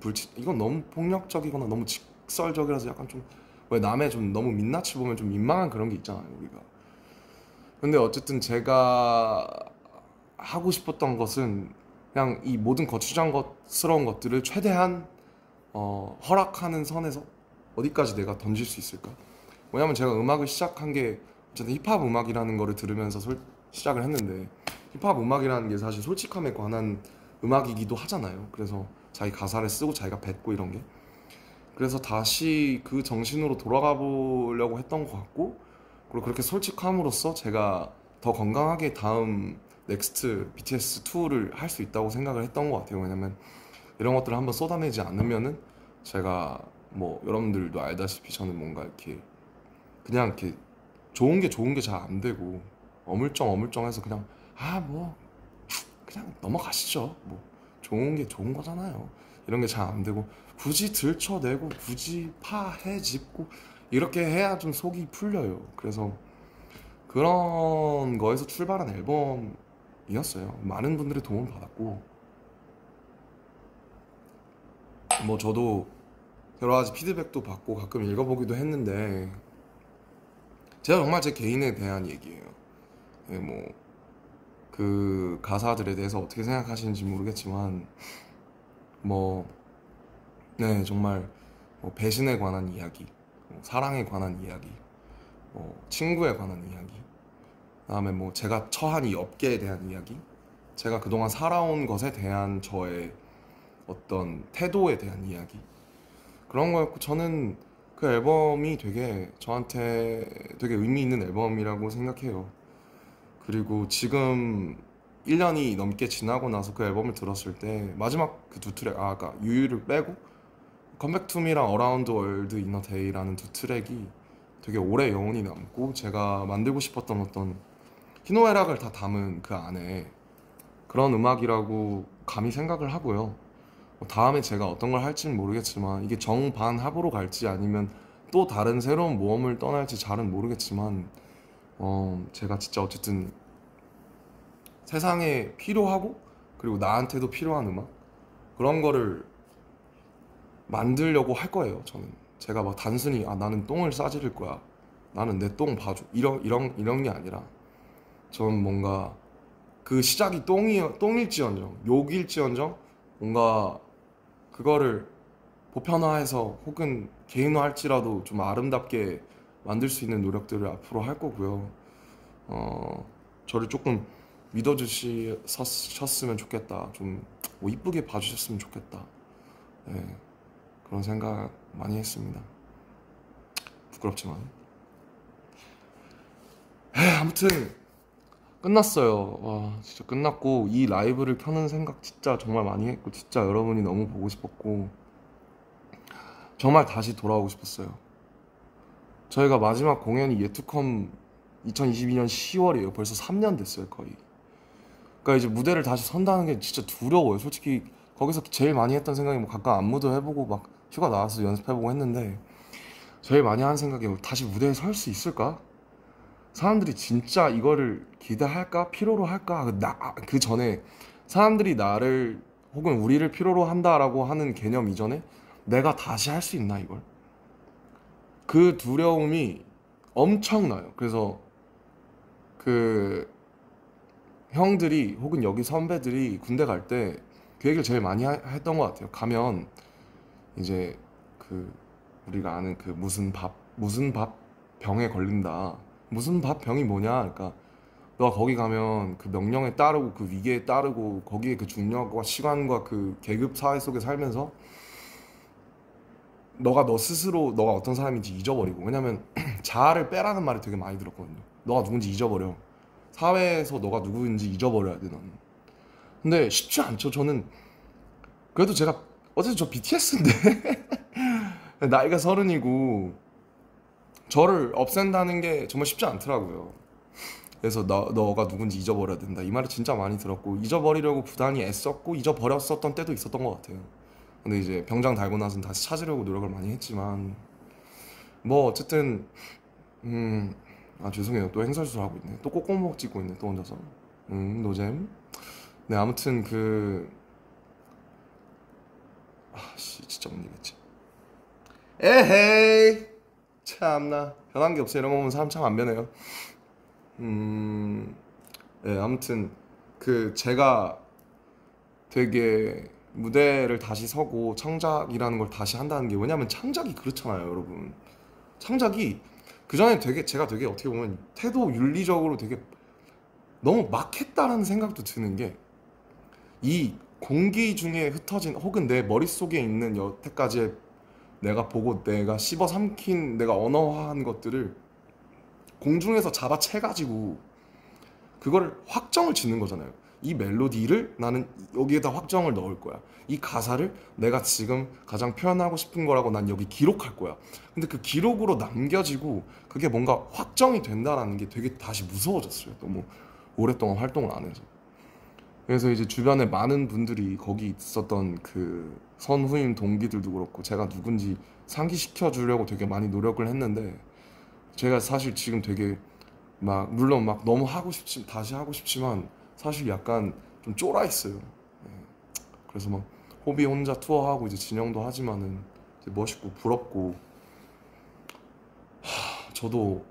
Speaker 1: 폭력적이거나 너무 직설적이라서 약간 좀 왜 남의 좀 너무 민낯을 보면 좀 민망한 그런 게 있잖아요 우리가. 근데 어쨌든 제가 하고 싶었던 것은 그냥 이 모든 거추장스러운 것들을 최대한 허락하는 선에서 어디까지 내가 던질 수 있을까? 왜냐면 제가 음악을 시작한 게 어쨌든 힙합 음악이라는 거를 들으면서 시작을 했는데 힙합 음악이라는 게 사실 솔직함에 관한 음악이기도 하잖아요. 그래서 자기 가사를 쓰고 자기가 뱉고 이런 게 그래서 다시 그 정신으로 돌아가 보려고 했던 것 같고 그리고 그렇게 솔직함으로써 제가 더 건강하게 다음 넥스트 BTS 2를 할 수 있다고 생각을 했던 것 같아요. 왜냐면 이런 것들을 한번 쏟아내지 않으면은 제가 뭐 여러분들도 알다시피 저는 뭔가 이렇게 그냥 이렇게 좋은 게 잘 안 되고 어물쩡해서 그냥 뭐 그냥 넘어가시죠. 뭐 좋은 게 좋은 거잖아요. 이런 게 잘 안 되고 굳이 들춰내고 굳이 파헤집고 이렇게 해야 좀 속이 풀려요. 그래서 그런 거에서 출발한 앨범이었어요. 많은 분들의 도움을 받았고 뭐 저도 여러 가지 피드백도 받고 가끔 읽어보기도 했는데 제가 정말 제 개인에 대한 얘기예요. 예, 그 가사들에 대해서 어떻게 생각하시는지 모르겠지만 뭐 네, 정말 뭐 배신에 관한 이야기, 뭐 사랑에 관한 이야기, 친구에 관한 이야기, 그다음에 뭐 제가 처한 이 업계에 대한 이야기, 제가 그동안 살아온 것에 대한 저의 어떤 태도에 대한 이야기 그런 거였고 저는 그 앨범이 되게 저한테 되게 의미 있는 앨범이라고 생각해요. 그리고 지금 1년이 넘게 지나고 나서 그 앨범을 들었을 때 마지막 그 두 트랙 아까 유유를 빼고 컴백 투미랑 어라운드 월드 이너 데이라는 두 트랙이 되게 오래 영혼이 남고 제가 만들고 싶었던 어떤 희노애락을 다 담은 그 안에 그런 음악이라고 감히 생각을 하고요. 다음에 제가 어떤 걸 할지는 모르겠지만 이게 정반합으로 갈지 아니면 또 다른 새로운 모험을 떠날지 잘은 모르겠지만 제가 진짜 어쨌든 세상에 필요하고 그리고 나한테도 필요한 음악 그런 거를 만들려고 할 거예요. 저는 제가 막 단순히 나는 똥을 싸지를 거야 나는 내 똥 봐줘 이런 게 아니라 저는 뭔가 그 시작이 똥일지언정 욕일지언정 뭔가 그거를 보편화해서 혹은 개인화할지라도 좀 아름답게 만들 수 있는 노력들을 앞으로 할 거고요. 저를 조금 믿어주셨으면 좋겠다. 좀뭐 이쁘게 봐주셨으면 좋겠다. 네, 그런 생각 많이 했습니다. 부끄럽지만. 아무튼 끝났어요. 와, 진짜 끝났고 이 라이브를 켜는 생각 진짜 정말 많이 했고 진짜 여러분이 너무 보고 싶었고 정말 다시 돌아오고 싶었어요. 저희가 마지막 공연이 예투컴 2022년 10월이에요. 벌써 3년 됐어요, 거의. 그러니까 이제 무대를 다시 선다는 게 진짜 두려워요. 솔직히 거기서 제일 많이 했던 생각이 뭐 가끔 안무도 해보고 막 휴가 나와서 연습해보고 했는데 제일 많이 하는 생각이 다시 무대에 설 수 있을까? 사람들이 진짜 이거를 기대할까? 필요로 할까? 그 전에 사람들이 나를 혹은 우리를 필요로 한다라고 하는 개념 이전에 내가 다시 할 수 있나 이걸? 그 두려움이 엄청나요. 그래서 그 형들이 혹은 여기 선배들이 군대 갈 때 그 얘기를 제일 많이 했던 것 같아요. 가면 이제 그 우리가 아는 그 무슨 밥 병에 걸린다. 무슨 밥 병이 뭐냐? 그러니까 너가 거기 가면 그 명령에 따르고 그 위계에 따르고 거기에 그 중력과 시간과 그 계급 사회 속에 살면서 너 스스로 너가 어떤 사람인지 잊어버리고 왜냐면 자아를 빼라는 말을 되게 많이 들었거든요. 너가 누군지 잊어버려. 사회에서 너가 누구인지 잊어버려야 돼 너는. 근데 쉽지 않죠. 저는 그래도 제가 어쨌든 저 BTS인데 나이가 30이고 저를 없앤다는 게 정말 쉽지 않더라고요. 그래서 너가 누군지 잊어버려야 된다 이 말을 진짜 많이 들었고 잊어버리려고 부단히 애썼고 잊어버렸었던 때도 있었던 것 같아요. 근데 이제 병장 달고 나서는 다시 찾으려고 노력을 많이 했지만 뭐 어쨌든 아 죄송해요. 또 행설수설 하고 있네. 또 꼭꼭목 찍고 있네. 또 혼자서. 노잼. 네 아무튼 그 아씨 진짜 못 이겠지. 에헤이 참나 변한 게 없어. 이런 거 보면 사람 참 안 변해요. 네 아무튼 그 제가 되게 무대를 다시 서고 창작이라는 걸 다시 한다는 게 왜냐면 창작이 그렇잖아요 여러분. 창작이 그전에 되게 제가 되게 어떻게 보면 태도 윤리적으로 되게 너무 막 했다라는 생각도 드는 게 이 공기 중에 흩어진 혹은 내 머릿속에 있는 여태까지 내가 보고 내가 씹어 삼킨 내가 언어화한 것들을 공중에서 잡아채가지고 그거를 확정을 짓는 거잖아요. 이 멜로디를 나는 여기에다 확정을 넣을 거야. 이 가사를 내가 지금 가장 표현하고 싶은 거라고 난 여기 기록할 거야. 근데 그 기록으로 남겨지고 그게 뭔가 확정이 된다라는 게 되게 다시 무서워졌어요. 너무 오랫동안 활동을 안 해서. 그래서 이제 주변에 많은 분들이 거기 있었던 그 선후임 동기들도 그렇고 제가 누군지 상기시켜 주려고 되게 많이 노력을 했는데 제가 사실 지금 되게 막 물론 막 너무 하고 싶지 다시 하고 싶지만 사실 약간 좀 쫄아 있어요. 예. 그래서 막 호비 혼자 투어하고 이제 진영도 하지만은 이제 멋있고 부럽고 저도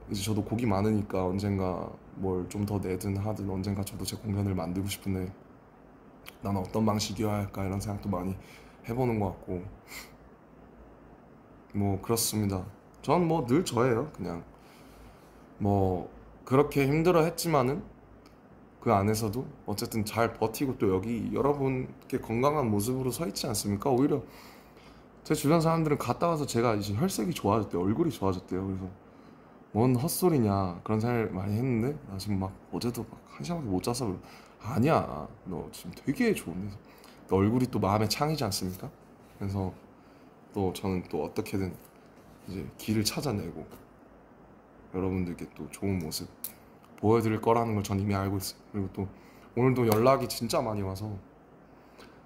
Speaker 1: 이제 저도 곡이 많으니까 언젠가 뭘 좀 더 내든 하든 언젠가 저도 제 공연을 만들고 싶은데 나는 어떤 방식이어야 할까 이런 생각도 많이 해보는 것 같고 뭐 그렇습니다. 전 뭐 늘 저예요. 그냥 뭐 그렇게 힘들어 했지만은 그 안에서도 어쨌든 잘 버티고 또 여기 여러분께 건강한 모습으로 서 있지 않습니까? 오히려 제 주변 사람들은 갔다 와서 제가 이제 혈색이 좋아졌대요. 얼굴이 좋아졌대요. 그래서 뭔 헛소리냐 그런 생각을 많이 했는데 나 지금 막 어제도 막 한 시간밖에 못 자서 아니야 너 지금 되게 좋은데 너 얼굴이 또 마음의 창이지 않습니까? 그래서 또 저는 또 어떻게든 이제 길을 찾아내고 여러분들께 또 좋은 모습 보여드릴 거라는 걸 전 이미 알고 있어요. 그리고 또 오늘도 연락이 진짜 많이 와서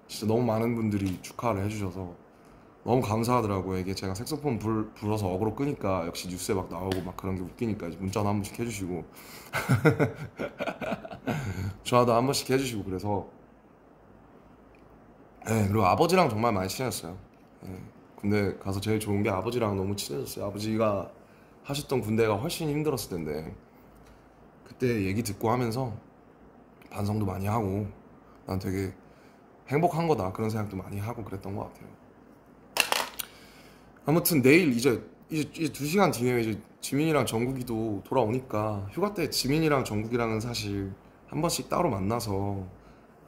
Speaker 1: 진짜 너무 많은 분들이 축하를 해주셔서 너무 감사하더라고요. 이게 제가 색소폰 불어서 어그로 끄니까 역시 뉴스에 막 나오고 막 그런 게 웃기니까 이제 문자도 한 번씩 해주시고 전화도 한 번씩 해주시고 그래서 네, 그리고 아버지랑 정말 많이 친해졌어요. 네, 군대 가서 제일 좋은 게 아버지랑 너무 친해졌어요. 아버지가 하셨던 군대가 훨씬 힘들었을 텐데 그때 얘기 듣고 하면서 반성도 많이 하고 난 되게 행복한 거다 그런 생각도 많이 하고 그랬던 것 같아요. 아무튼 내일 이제 2시간 뒤에 이제 지민이랑 정국이도 돌아오니까 휴가 때 지민이랑 정국이랑은 사실 한 번씩 따로 만나서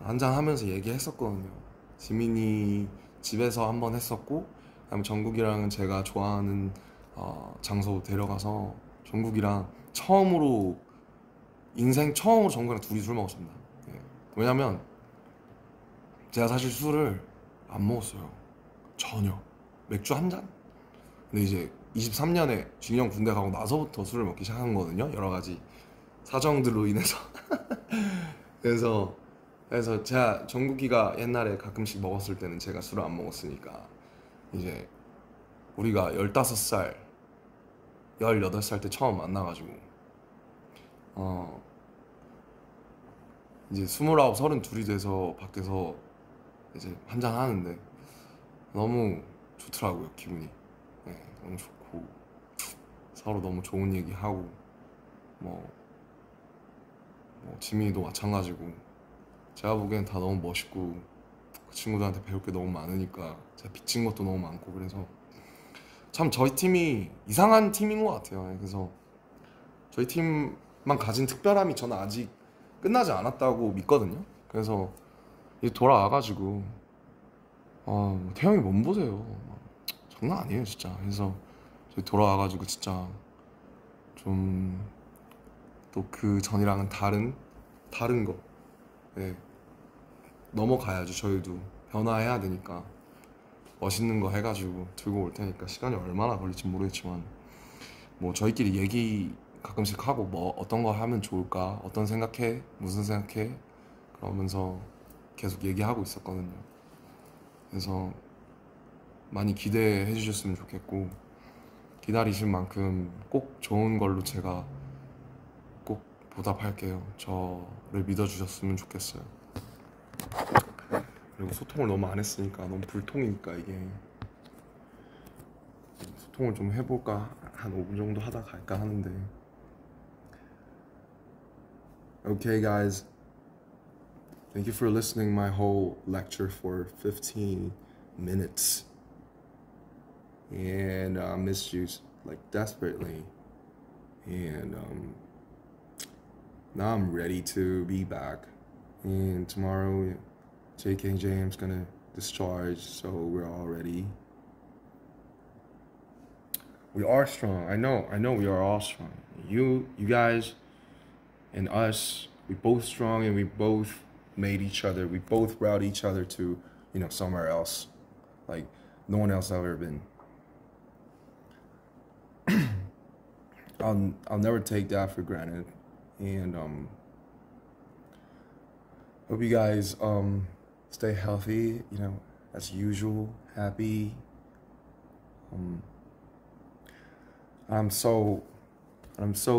Speaker 1: 한잔 하면서 얘기했었거든요. 지민이 집에서 한 번 했었고 그다음에 정국이랑은 제가 좋아하는 장소 데려가서 정국이랑 처음으로 인생 처음으로 정국이랑 둘이 술 먹었습니다. 예. 왜냐면 제가 사실 술을 안 먹었어요. 전혀. 맥주 한 잔? 근데 이제 23년에 진영 군대 가고 나서부터 술을 먹기 시작한 거거든요. 여러 가지 사정들로 인해서. 그래서 제가 정국이가 옛날에 가끔씩 먹었을 때는 제가 술을 안 먹었으니까 이제 우리가 15살, 18살 때 처음 만나가지고 어 이제 29, 32이 돼서 밖에서 이제 한잔 하는데 너무 좋더라고요 기분이. 네, 너무 좋고 서로 너무 좋은 얘기하고 뭐, 뭐 지민이도 마찬가지고 제가 보기엔 다 너무 멋있고 그 친구들한테 배울 게 너무 많으니까 제가 빚진 것도 너무 많고 그래서 참 저희 팀이 이상한 팀인 것 같아요. 네, 그래서 저희 팀만 가진 특별함이 저는 아직 끝나지 않았다고 믿거든요. 그래서 이제 돌아와가지고 태형이 몸 보세요. 장난 아니에요 진짜. 그래서 저희 돌아와가지고 진짜 좀 또 그 전이랑은 다른 거 예, 넘어가야죠. 저희도 변화해야 되니까 멋있는 거 해가지고 들고 올 테니까 시간이 얼마나 걸릴지 모르겠지만 뭐 저희끼리 얘기 가끔씩 하고 뭐 어떤 거 하면 좋을까 어떤 생각해 무슨 생각해 그러면서 계속 얘기하고 있었거든요. 그래서 많이 기대해 주셨으면 좋겠고, 기다리신 만큼 꼭 좋은 걸로 제가 꼭 보답할게요. 저를 믿어주셨으면 좋겠어요. 그리고 소통을 너무 안 했으니까 너무 불통이니까 이게 소통을 좀 해볼까, 한 5분 정도 하다 갈까 하는데. Okay guys, thank you for listening my whole lecture for 15 minutes. And I missed you like desperately. And now I'm ready to be back. And tomorrow JKJM's gonna discharge, so we're all ready. We are strong. I know we are all strong. You guys and us, we both strong, and we both made each other, we both brought each other to, somewhere else. Like no one else ever been. I'll never take that for granted. And hope you guys stay healthy, as usual, happy. I'm so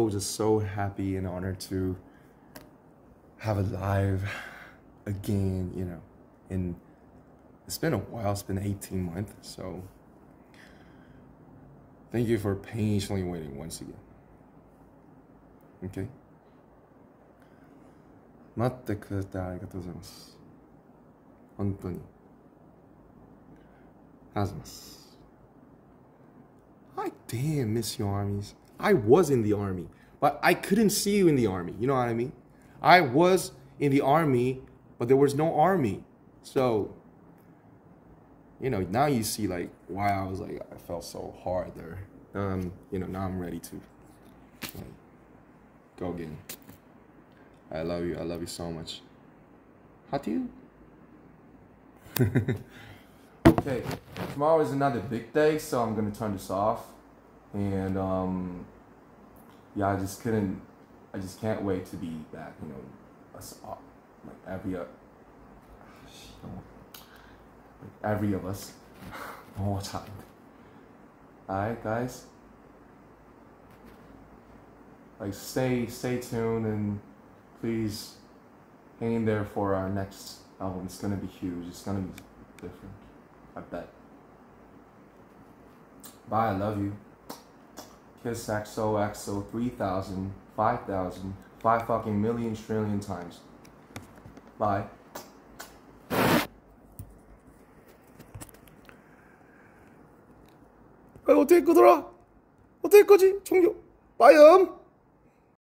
Speaker 1: just so happy and honored to have it live again, and it's been a while. It's been 18 months, so thank you for patiently waiting once again. Okay? 待ってくれてありがとうございます。本当に。ありがとうございます。I damn miss your armies. I was in the army, but I couldn't see you in the army. You know what I mean? I was in the army, but there was no army. So, now you see like why I was like, I felt so hard there. Now I'm ready to go again. I love you so much. How do you? Okay, tomorrow is another big day, so I'm gonna turn this off. And yeah, I just can't wait to be back. Us all, like every of us, one more time. Alright, guys. Like stay tuned, and please hang in there for our next album. It's gonna be huge. It's gonna be different, I bet. Bye, I love you. Kiss XOXO 3,000, 5,000, 5 fucking million trillion times. Bye. 어떻게 끄더라? 어떻게 끄지? 종료. 빠이음.